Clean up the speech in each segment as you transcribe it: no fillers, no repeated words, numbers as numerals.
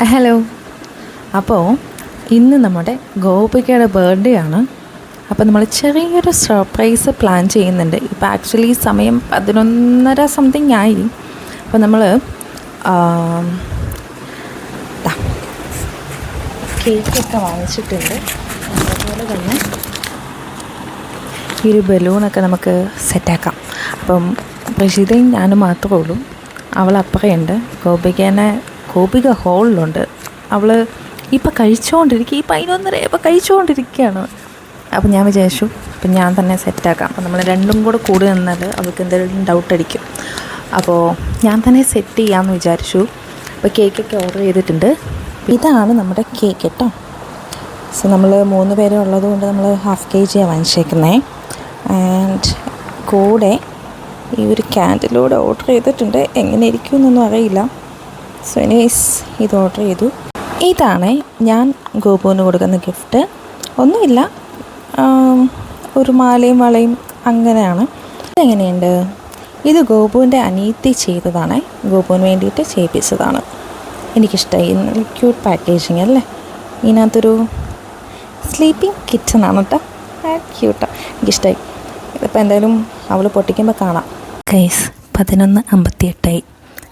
Hello. അപ്പോൾ ഇന്ന് നമ്മുടെ ഗോപികയുടെ ബർത്ത്ഡേ ആണ്. അപ്പോൾ നമ്മൾ ചെറിയൊരു സർപ്രൈസ് പ്ലാൻ ചെയ്യുന്നുണ്ട്. ഇപ്പോൾ ആക്ച്വലി സമയം 11:30 സംതിങ് ആയി. അപ്പോൾ നമ്മൾ കേക്കൊക്കെ വാങ്ങിച്ചിട്ടുണ്ട്. അതുപോലെ തന്നെ ഈ ഒരു ബലൂണൊക്കെ നമുക്ക് സെറ്റാക്കാം. അപ്പം പ്രജിതയും ഞാനും മാത്രമേ ഉള്ളൂ. അവൾ അപ്പുറയുണ്ട്. ഗോപിക ഹോളിലുണ്ട്. അവൾ ഇപ്പോൾ കഴിച്ചുകൊണ്ടിരിക്കുക. ഈ 11:30 ഇപ്പോൾ കഴിച്ചുകൊണ്ടിരിക്കുകയാണ്. അപ്പോൾ ഞാൻ വിചാരിച്ചു അപ്പം ഞാൻ തന്നെ സെറ്റാക്കാം. അപ്പോൾ നമ്മൾ രണ്ടും കൂടെ നിന്നാൽ അവൾക്ക് എന്തെങ്കിലും ഡൗട്ട് അടിക്കും. അപ്പോൾ ഞാൻ തന്നെ സെറ്റ് ചെയ്യാമെന്ന് വിചാരിച്ചു. അപ്പോൾ കേക്കൊക്കെ ഓർഡർ ചെയ്തിട്ടുണ്ട്. ഇതാണ് നമ്മുടെ കേക്ക് കേട്ടോ. സോ നമ്മൾ 3 പേരെ ഉള്ളതുകൊണ്ട് നമ്മൾ ½ kg വാങ്ങിച്ചേക്കുന്നത്. ആൻഡ് കൂടെ ഈ ഒരു ക്യാൻഡിലൂടെ ഓർഡർ ചെയ്തിട്ടുണ്ട്. എങ്ങനെ ഇരിക്കും എന്നൊന്നും അറിയില്ല. സോ എനിവേസ് ഇത് ഓർഡർ ചെയ്തു. ഇതാണ് ഞാൻ ഗോപുവിന് കൊടുക്കുന്ന ഗിഫ്റ്റ്. ഒന്നുമില്ല, ഒരു മാലയും വളയും അങ്ങനെയാണ്. ഇതെങ്ങനെയുണ്ട്? ഇത് ഗോപുവിൻ്റെ അനിയത്തി ചെയ്തതാണ്. ഗോപുവിന് വേണ്ടിയിട്ട് ചെയ്യിപ്പിച്ചതാണ്. എനിക്കിഷ്ടമായി. നല്ല ക്യൂട്ട് പാക്കേജിങ് അല്ലേ. ഇതിനകത്തൊരു സ്ലീപ്പിംഗ് കിച്ചണാണ് കേട്ടോ. ക്യൂട്ടാണ്, എനിക്കിഷ്ടമായി. ഇതിപ്പോൾ എന്തായാലും അവൾ പൊട്ടിക്കുമ്പോൾ കാണാം. ഗൈസ് 11:58.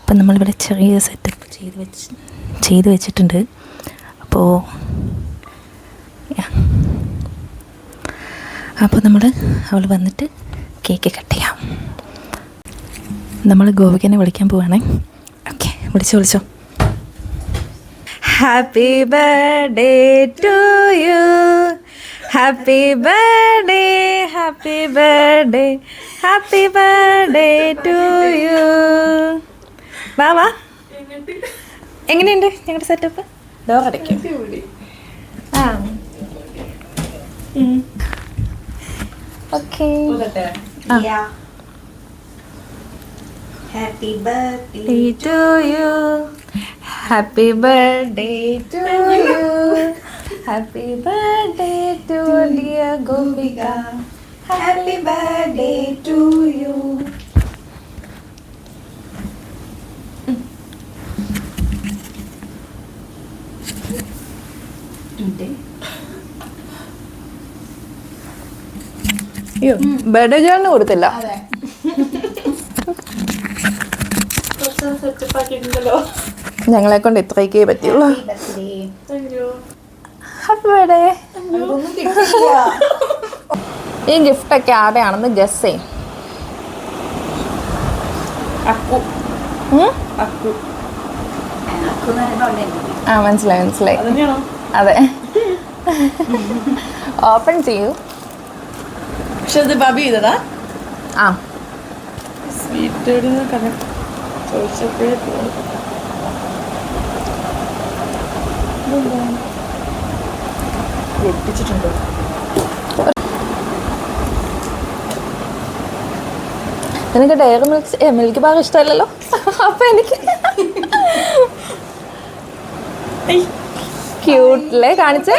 അപ്പം നമ്മളിവിടെ ചെറിയ സെറ്റപ്പ് ചെയ്ത് വെച്ചിട്ടുണ്ട്. അപ്പോൾ അവൾ വന്നിട്ട് കേക്ക് കട്ട് ചെയ്യാം. നമ്മൾ ഗോപികനെ വിളിക്കാൻ പോവാണേ. ഓക്കെ, വിളിച്ചോ. Happy birthday to you, happy birthday, happy birthday, happy birthday to you. വാ. എങ്ങനെയുണ്ട് ഞങ്ങളുടെ സെറ്റപ്പ്? ഡോർ അടയ്ക്കും. Okay. Happy birthday to you, happy birthday to you, happy birthday to dear Gopika, happy birthday to you. അയ്യോ, birthday ഗേളിന് കൊടുത്തില്ല. ഞങ്ങളെ കൊണ്ട് ഇത്രയൊക്കെ പറ്റുള്ളൂ. Happy birthday. ഈ ഗിഫ്റ്റൊക്കെ ആരുടെയാണെന്ന് ഗസ് ചെയ്യും. മനസ്സിലായി. അതെ, ഓപ്പൺ ചെയ്യൂ. പക്ഷെ അത് ബബി ചെയ്തതാ. ആ, സ്വീറ്റ് ചോദിച്ചപ്പോഴേ പൊട്ടിച്ചിട്ടുണ്ടോ? എനിക്ക് ഡയറി മിൽക്ക് ബാർ ഇഷ്ടമല്ലല്ലോ. അപ്പൊ എനിക്ക് ക്യൂട്ടില്ലേ? കാണിച്ചേ.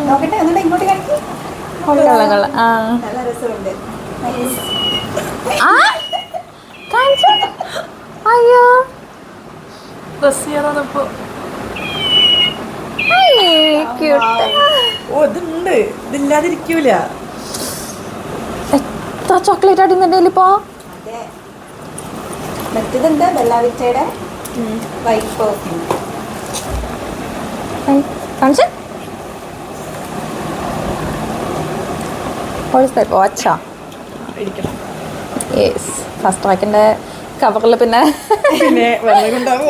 നോക്കട്ടെ, എന്നിട്ട് ഇങ്ങോട്ട് കാണിക്ക്. കൊള്ളാം. നല്ല രസമുണ്ട്. അയ്യോ, റസിയാണിപ്പോ. ക്യൂട്ട്. ഓ, ഇതുണ്ട്, ഇതില്ലാതിരിക്കൂല. എത്ര ചോക്ലേറ്റ് അടിയുന്നുണ്ടല്ലോ ഇപ്പോ. അതെ, മറ്റേതെന്താ ബെല്ലാവിറ്റയുടെ വൈറ്റ് പെർഫ്യൂം. കാണിച്ചേ. വാച്ചാ? യെസ്, ഫസ്റ്റ് ട്രാക്കിൻ്റെ കവറിൽ പിന്നെ വെള്ളം കൊണ്ടാവോ?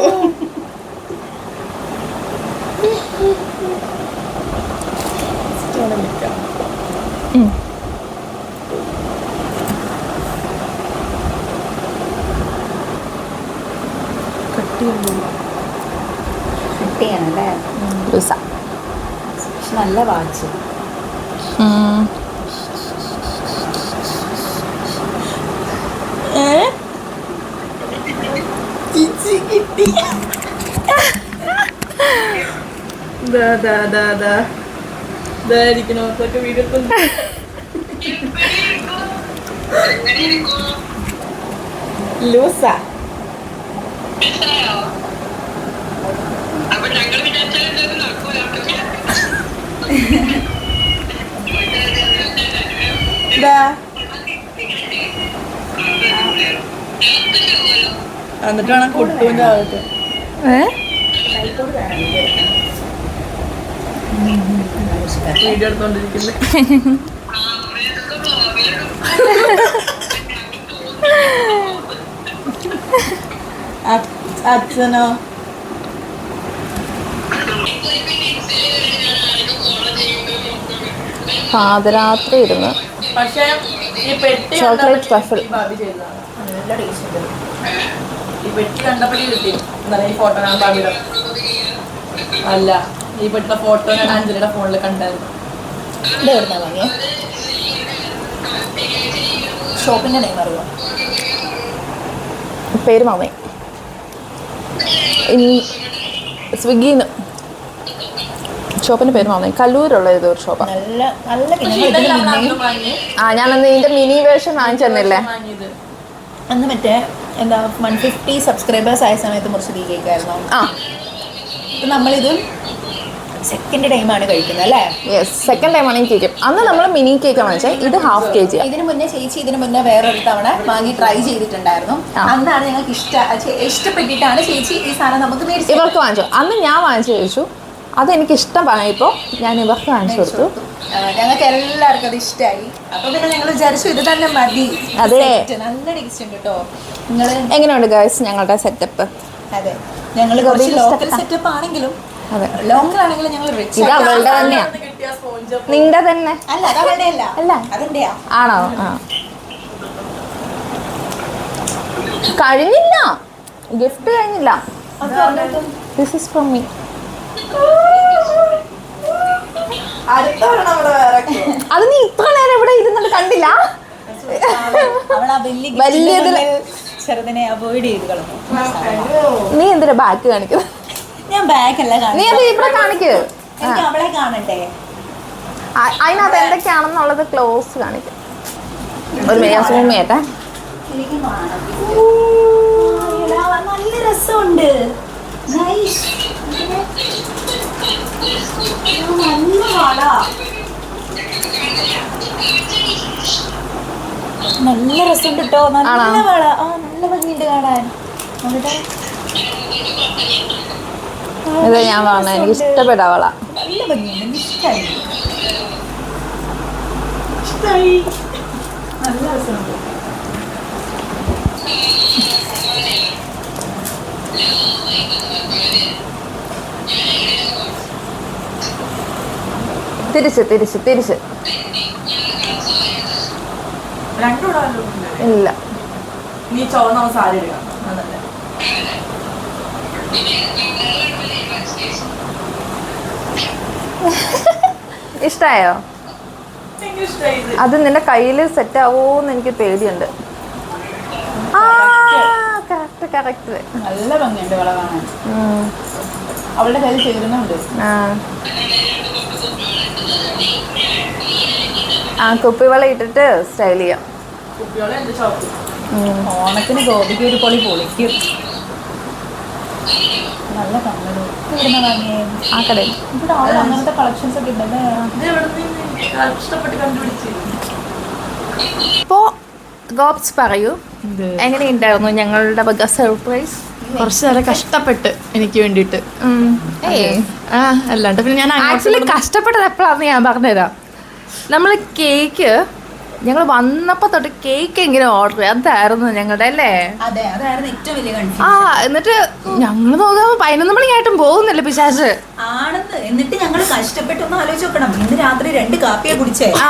കട്ടിയാണല്ലേ. നല്ല വാച്ച്. കിട്ടി. വീഡിയോ ലൂസാ ഇതാ എന്നിട്ട് വേണം കുട്ടുവിന്റെ ആൾക്ക് വീഡിയോ എടുത്തോണ്ടിരിക്കുന്നത്. അച്ഛനോ പാതിരാത്രി ഇരുന്ന് പക്ഷേ ഈ പെട്ടി ചോക്ലേറ്റ് ട്രഫിൾ ഭാവി ചെയ്തതാണ്. നല്ല ടേസ്റ്റ് ഉണ്ട്. ഈ പെട്ടി കണ്ടപ്പോഴേ കിട്ടി. എന്നാലും ഈ ഫോട്ടോ ഞാൻ ഭാവിയുടെ അല്ല ഈ പെട്ടിയുടെ ഫോട്ടോ ഞാൻ അഞ്ജലിയുടെ ഫോണിൽ കണ്ടായിരുന്നു. ഇത് എവിടുന്നാ വാങ്ങിയേ? ഷോപ്പിന്റെ നെയിം അറിയോ? പേര് മാമേ സ്വിഗ്ഗിന്ന് ഷോപ്പിൻ്റെ പേര് മാമേ കല്ലൂരുള്ള ഏതൊരു ഷോപ്പാണ്. നല്ല നല്ല പക്ഷേ കിണങ്ങൾ. ഇതെല്ലാം ഇതിന് നമ്മൾ മുന്നേ അന്ന് വാങ്ങി. ഞാനന്ന് ഇതിൻ്റെ മിനി വേർഷൻ വാങ്ങിച്ചു തന്നില്ലേ. വാങ്ങിയത് അന്ന് മറ്റേ എന്താ 150 സബ്സ്ക്രൈബേഴ്സ് ആയ സമയത്ത് മുറിച്ചത് ഈ കേക്കായിരുന്നു. ആ ഇപ്പം നമ്മളിത് സെക്കൻഡ് ടൈമാണ് കഴിക്കുന്നത് അല്ലേ? യെസ് സെക്കൻഡ് ടൈമാണ് ഈ കേക്ക്. അന്ന് നമ്മൾ മിനി കേക്ക് വാങ്ങിച്ചത്, ഇത് ഹാഫ് കെ ജി. ഇതിന് മുന്നേ ചേച്ചി ഇതിന് മുന്നേ വേറൊരു തവണ വാങ്ങി ട്രൈ ചെയ്തിട്ടുണ്ടായിരുന്നു. ആ. അന്നാണ് ഞങ്ങൾക്ക് ഇഷ്ടപ്പെട്ടിട്ടാണ് ചേച്ചി ഈ സാധനം നമുക്ക് മേടിച്ചത്. ഇവർക്ക് വാങ്ങിച്ചു. അന്ന് ഞാൻ വാങ്ങിച്ചു കഴിച്ചു, അതെനിക്ക് ഇഷ്ടമായപ്പോൾ ഞാൻ ഇവർക്ക് വാങ്ങിച്ചു കൊടുത്തു. ഞങ്ങൾക്ക് എല്ലാവർക്കും അത് ഇഷ്ടമായി. അപ്പൊ പിന്നെ ഞങ്ങൾ വിചാരിച്ചു ഇത് തന്നെ മതി. അതെ. Set. നല്ല ടേസ്റ്റ് ഉണ്ട് കേട്ടോ. നിങ്ങൾ എങ്ങനെയുണ്ട് ഗൈസ് ഞങ്ങളുടെ സെറ്റപ്പ്? അതെ ഞങ്ങൾ കുറച്ച് ലോക്കൽ സെറ്റപ്പ് ആണെങ്കിലും അതെ ലോക്കൽ ആണെങ്കിലും ഞങ്ങൾ റിച്ച് ഇത് അവളുടെ തന്നെയാ, കിട്ടിയ സ്പോഞ്ച് നിങ്ങളുടെ തന്നെ അല്ല അത് അവളുടെ അല്ല അല്ല അതിന്റെയാ. ആണോ? ആ കഴിഞ്ഞില്ല, ഗിഫ്റ്റ് കഴിഞ്ഞില്ല. This is from me. അടുത്തവണ നമ്മുടെ വേറെ അത് നീ ഇത്ര നേരം ഇവിടെ ഇരുന്നിട്ട് കണ്ടില്ല? അവൾ ആ വലിയ വലിയതില് ചെറുതിനെ അവോയ്ഡ് ചെയ്ത് കളഞ്ഞു. നീ എന്തിനാ ബാക്ക് കാണിക്കുന്നത്? ഞാൻ ബാഗ് അല്ല നീ അത് ഇവിടെ കാണിക്ക്. എനിക്ക് അവളെ കാണണ്ടേ? അതിനകത്ത് എന്തൊക്കെയാണെന്നുള്ളത് ക്ലോസ് കാണിക്കും. ഒരു സൂം ചെയ്യട്ടെ. എനിക്ക് കാണാം. നല്ല രസമുണ്ട്. നൈസ്. നല്ല വള. നല്ല രസമുണ്ട് കേട്ടോ. നല്ല ആണോ? വള. ആ നല്ല ഭംഗിയുണ്ട് കാണാൻ. അവിടെ ഇത് ഞാൻ പറഞ്ഞ എനിക്ക് ഇഷ്ടപ്പെട്ട അവളാ. നല്ല ഭംഗിയുണ്ട്. എനിക്ക് ഇഷ്ടമായി. ഇഷ്ടമായി. നല്ല രസമുണ്ട്. തിരിച്ച് തിരിച്ച് തിരിച്ച് രണ്ടും ഇടാമല്ലോ. ഇല്ല. നീ ചോന്ന സാരി എടുക്കാം. അതല്ലേ ഇഷ്ടായോ? ഭയങ്കര ഇഷ്ടമായി ഇത്. അത് നിന്റെ കയ്യിൽ സെറ്റ് ആവോന്ന് എനിക്ക് പേടിയുണ്ട്. ആ കറക്റ്റ് കറക്റ്റ്. നല്ല ഭംഗിയുണ്ട് വള കാണാൻ. അവളുടെ കയ്യിൽ ചേരുന്നുണ്ട്. ആ കുപ്പിവള ഇട്ടിട്ട് സ്റ്റൈൽ ചെയ്യാം. കുപ്പിയോളെ എന്ത് ചോപ്പ്. ഓണത്തിന് ഗോപിക്ക് ഒരു പൊളി പൊളിക്കും. നല്ല കമ്മല്. ഇവിടുന്ന് വാങ്ങിയേ? ആ കടയിൽ ഇവിടെ ആൾ അങ്ങനത്തെ കളക്ഷൻസ് ഒക്കെ ഉണ്ടല്ലേ? ഇത് എവിടെ നിന്ന് ഇഷ്ടപ്പെട്ട് കണ്ടുപിടിച്ച്? ഇപ്പോൾ ഗോപ്സ് പറയൂ, എങ്ങനെയുണ്ടായിരുന്നു ഞങ്ങളുടെ വക സർപ്രൈസ്? കുറച്ച് നേരം കഷ്ടപ്പെട്ട് എനിക്ക് വേണ്ടിയിട്ട്. ആ അല്ലാണ്ട് പിന്നെ ഞാൻ ആക്ച്വലി കഷ്ടപ്പെട്ടത് എപ്പോഴാണെന്ന് ഞാൻ പറഞ്ഞുതരാം. നമ്മൾ കേക്ക് ഞങ്ങൾ വന്നപ്പോൾ തൊട്ട് കേക്ക് എങ്ങനെ ഓർഡർ ചെയ്യാം, അതായിരുന്നു ഞങ്ങളുടെ അല്ലേ? അതെ അതായിരുന്നു ഏറ്റവും വലിയ ആ കൺഫ്യൂഷൻ. എന്നിട്ട് ഞങ്ങൾ നോക്കുമ്പോൾ 11 മണിയായിട്ടും പോകുന്നില്ല പിശാച്. ആണെന്ന്. എന്നിട്ട് ഞങ്ങൾ കഷ്ടപ്പെട്ടൊന്ന് ആലോചിച്ച് നോക്കണം. ഇന്ന് രാത്രി 2 കാപ്പിയെ കുടിച്ചേ. ആ,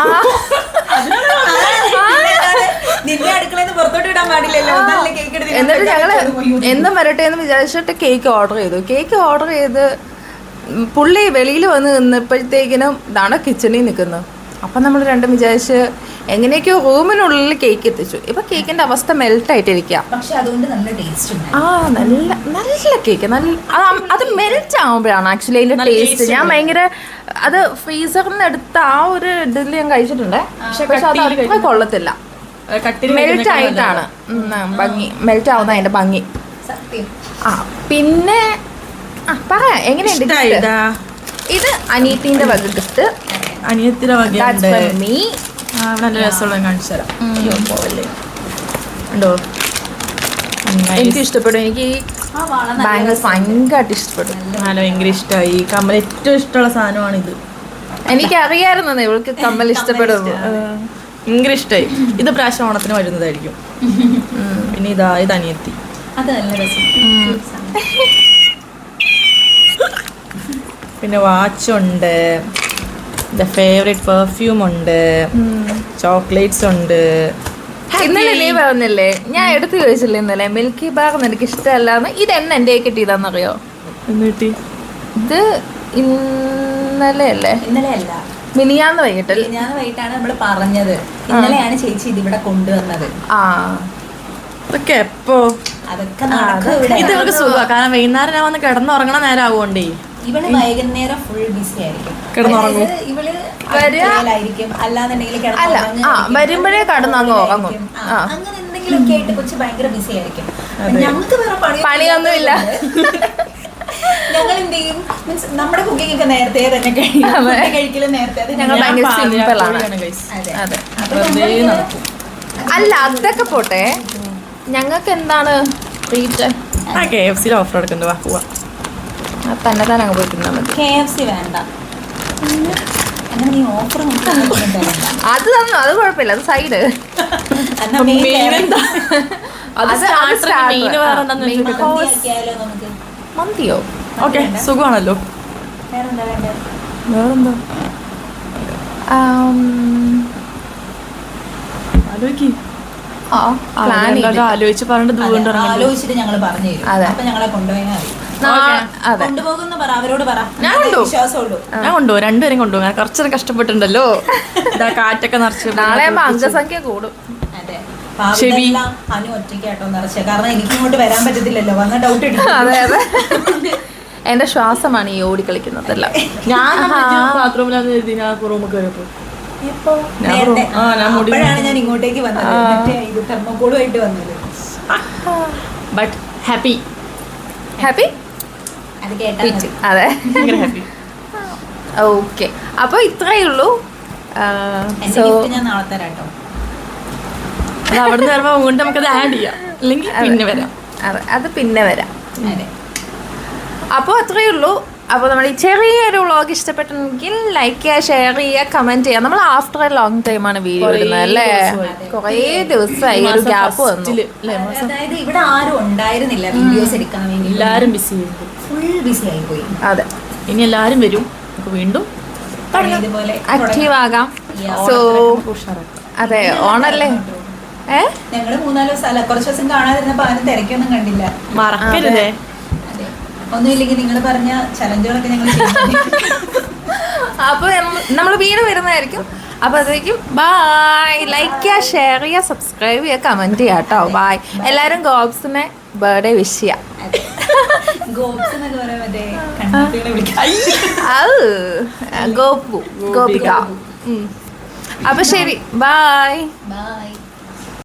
നിന്നെ അടുക്കളയിൽ നിന്ന് പുറത്തോട്ട് ഇടാൻ പാടില്ലല്ലോ. നല്ല കേക്ക് എടുത്ത് എന്നിട്ട് ഞങ്ങള് എന്നും വരട്ടെ എന്ന് വിചാരിച്ചിട്ട് കേക്ക് ഓർഡർ ചെയ്തു. കേക്ക് ഓർഡർ ചെയ്ത് പുള്ളി വെളിയിൽ വന്ന് നിന്നപ്പോഴത്തേക്കിനും ഇതാണ് കിച്ചണിൽ നിൽക്കുന്നത്. അപ്പം നമ്മൾ രണ്ടും വിചാരിച്ച് എങ്ങനെയൊക്കെയോ റൂമിനുള്ളിൽ കേക്ക് എത്തിച്ചു. ഇപ്പം കേക്കിൻ്റെ അവസ്ഥ മെൽട്ടായിട്ടിരിക്കുക. പക്ഷെ അതുകൊണ്ട് നല്ല ടേസ്റ്റ് ഉണ്ട്. ആ നല്ല നല്ല കേക്ക്, നല്ല അത് മെൽറ്റ് ആകുമ്പോഴാണ് ആക്ച്വലി അതിൻ്റെ ടേസ്റ്റ്. ഞാൻ ഭയങ്കര അത് ഫ്രീസറിൽ നിന്ന് എടുത്ത ആ ഒരു ഇതിൽ ഞാൻ കഴിച്ചിട്ടുണ്ട്. പക്ഷെ അത് അത്ര കൊള്ളത്തില്ല. മെൽറ്റ് ആയിട്ടാണ് ഭംഗി, മെൽറ്റ് ആവുന്ന അതിൻ്റെ ഭംഗി. സത്യം. ആ പിന്നെ പറയാം എങ്ങനെയുണ്ട് gift? ഇത് അനിയത്തിന്റെ വക ഗിഫ്റ്റ്. അനിയത്തിന്റെ വകയുണ്ട്. മീ നല്ല രസമുള്ള കാണിച്ചു തരാം. പോവല്ലേ ഉണ്ടോ? എനിക്ക് ഇഷ്ടപ്പെടും. എനിക്ക് ബാംഗിൾസ് ഭയങ്കരമായിട്ട് ഇഷ്ടപ്പെടും. നല്ല ഭയങ്കര ഇഷ്ടമായി. കമ്മൽ ഏറ്റവും ഇഷ്ടമുള്ള സാധനമാണിത്. എനിക്കറിയായിരുന്നു ഇവൾക്ക് കമ്മൽ ഇഷ്ടപ്പെടും. ഭയങ്കര ഇഷ്ടമായി. ഇത് പ്രാവശ്യം ഓണത്തിന് വരുന്നതായിരിക്കും. പിന്നെ ഇത് അനിയത്തി. അത് നല്ല രസം. പിന്നെ വാച്ചുണ്ട്, ഫേവറേറ്റ് പെർഫ്യൂം ഉണ്ട്, ചോക്ലേറ്റ്സ് ഉണ്ട്. ഇന്നലെ നീ പറഞ്ഞില്ലേ, ഞാൻ എടുത്തു ചോദിച്ചില്ലേ ഇന്നലെ മിൽക്കി ബാർ നിനക്ക് ഇഷ്ടമല്ലാന്ന്. ഇത് എന്നെ കിട്ടിയതാന്നറിയോ? എന്നിട്ട് ഇത് ഇന്നലെ അല്ലേ? ഇന്നലെ അല്ല, മിനിയാന്ന് വൈകിട്ടല്ലേ? ഞാൻ വൈകിട്ടാണ് നമ്മള് പറഞ്ഞത്. ഇന്നലെയാണ് ചേച്ചി ഇതിവിടെ കൊണ്ടുവന്നത്. ഇതൊക്കെ എപ്പോ? അതൊക്കെ നടക്കും ഇവിടെ. ഇത് ഇവർക്ക് സുഖമാണ്, കാരണം വൈകുന്നേരം ഞാൻ വന്ന് കിടന്നുറങ്ങണ നേരം ആവുകൊണ്ടേ. ഇവള് വൈകുന്നേരം ഫുൾ ബിസി ആയിരിക്കും. കിടന്നുറങ്ങും. ഇവള് അടുക്കളയിലായിരിക്കും, അല്ലാന്നുണ്ടെങ്കിൽ വരുമ്പോഴേ കടന്നു ഉറങ്ങും. അങ്ങനെ എന്തെങ്കിലുമൊക്കെ ആയിട്ട് കൊച്ചു ഭയങ്കര ബിസി ആയിരിക്കും. ഞങ്ങൾക്ക് വേറെ പണിയൊന്നുമില്ല. ഞങ്ങൾ എന്ത് ചെയ്യും, മീൻസ് നമ്മുടെ കുക്കിംഗ് ഒക്കെ നേരത്തെ തന്നെ കഴിക്കലും നേരത്തെ. ഞങ്ങൾ ഭയങ്കര സിമ്പിൾ ആണ്. അതെ. അല്ല അതൊക്കെ പോട്ടെ, ഞങ്ങൾക്ക് എന്താണ് ട്രീറ്റ്? KFC ഓഫർ എടുക്കുന്നത്. വാ പോവാ. തന്നെ അങ്ങ് പോയി തിന്നാൽ മതി. KFC വേണ്ട. അങ്ങനെ നീ ഓഫർ അത് തന്നു, അത് കുഴപ്പമില്ല, അത് സൈഡ്. മന്തിയോ? ഓക്കെ, സുഖമാണല്ലോ. വേറെന്താ ആലോചിച്ച് പറഞ്ഞിട്ട് ആലോചിച്ചിട്ട് ഞങ്ങൾ പറഞ്ഞു തരും. അപ്പൊ ഞങ്ങളെ കൊണ്ടുപോയാൽ കൊണ്ടുപോകുന്ന പറ, അവരോട് പറ. ഞാൻ കൊണ്ടുപോകും, രണ്ടുപേരും കൊണ്ടുപോകും. കുറച്ചേരം കഷ്ടപ്പെട്ടുണ്ടല്ലോ. ഇതാ കാറ്റൊക്കെ നിറച്ച്. നാളെ അംഗസംഖ്യ കൂടും. അതെ, അനു ഒറ്റയ്ക്കാട്ടോ നിറച്ച, കാരണം എനിക്ക് ഇങ്ങോട്ട് വരാൻ പറ്റത്തില്ലല്ലോ, വന്ന ഡൗട്ട് എടുക്കും. അതെ അതെ, എന്റെ ശ്വാസമാണ് ഈ ഓടിക്കളിക്കുന്നതല്ല. ഞാൻ ബാത്റൂമിലാണ് റൂമിൽ കയറിയപ്പോ അപ്പോഴാണ് ഞാൻ ഇങ്ങോട്ടേക്ക് വന്നത്. തെർമോക്കോളുമായിട്ട് വന്നത്. But happy happy. അത് കേട്ടാ അതെ, ഹാപ്പി. ഓക്കെ, അപ്പൊ ഇത്രയേ ഉള്ളൂ. ഞാൻ നാളെ തരാം കേട്ടോ. അത് അവിടെ നിന്ന് വരുമ്പോ കൊണ്ട് നമുക്കത് ആഡ് ചെയ്യാം, അല്ലെങ്കിൽ പിന്നെ വരാം. അതെ, അത് പിന്നെ വരാം. അതെ, അപ്പോൾ അത്രയേ ഉള്ളൂ. അപ്പോൾ നമ്മൾ ഈ ചെറിയൊരു വ്ളോഗ് ഇഷ്ടപ്പെട്ടെങ്കിൽ ലൈക്ക് ചെയ്യുക, ഷെയർ ചെയ്യുക, കമന്റ് ചെയ്യുക. നമ്മൾ ആഫ്റ്റർ എ ലോങ് ടൈമാണ് വീഡിയോ ഇടുന്നത് അല്ലേ? കുറേ ദിവസമായി ഒരു ഗ്യാപ്പ് വന്നു. അതായത് ഇവിടെ ആരും ഉണ്ടായിരുന്നില്ല വീഡിയോസ് എടുക്കാൻ വേണ്ടി. എല്ലാരും ബിസി, ഫുൾ ബിസി ആയി പോയി. അതെ, ഇനി എല്ലാരും വരും, നമുക്ക് വീണ്ടും ഇതുപോലെ ആക്റ്റീവ് ആകാം. സോ അതെ, ഓണല്ലേ? ഞങ്ങള് 3-4 ദിവസം, കുറച്ച് ദിവസം കാണാതിരുന്നപ്പോ ആരും തിരക്കൊന്നും കണ്ടില്ല. മറക്കരുതേ. ഒന്നുമില്ലെങ്കിൽ നിങ്ങൾ പറഞ്ഞ ചലഞ്ചുകളൊക്കെ ഞങ്ങൾ അപ്പോൾ നമ്മൾ വീണ്ടും വരുന്നതായിരിക്കും. അപ്പോൾ അതായിരിക്കും ബൈ. ലൈക്ക് ചെയ്യുക, ഷെയർ ചെയ്യുക, സബ്സ്ക്രൈബ് ചെയ്യുക, കമന്റ് ചെയ്യുക കേട്ടോ. ബൈ. എല്ലാവരും ഗോബ്സിനെ ബർത്ത്ഡേ വിഷ് ചെയ്യാം. ഗോപിക. അപ്പോൾ ശരി, ബൈ.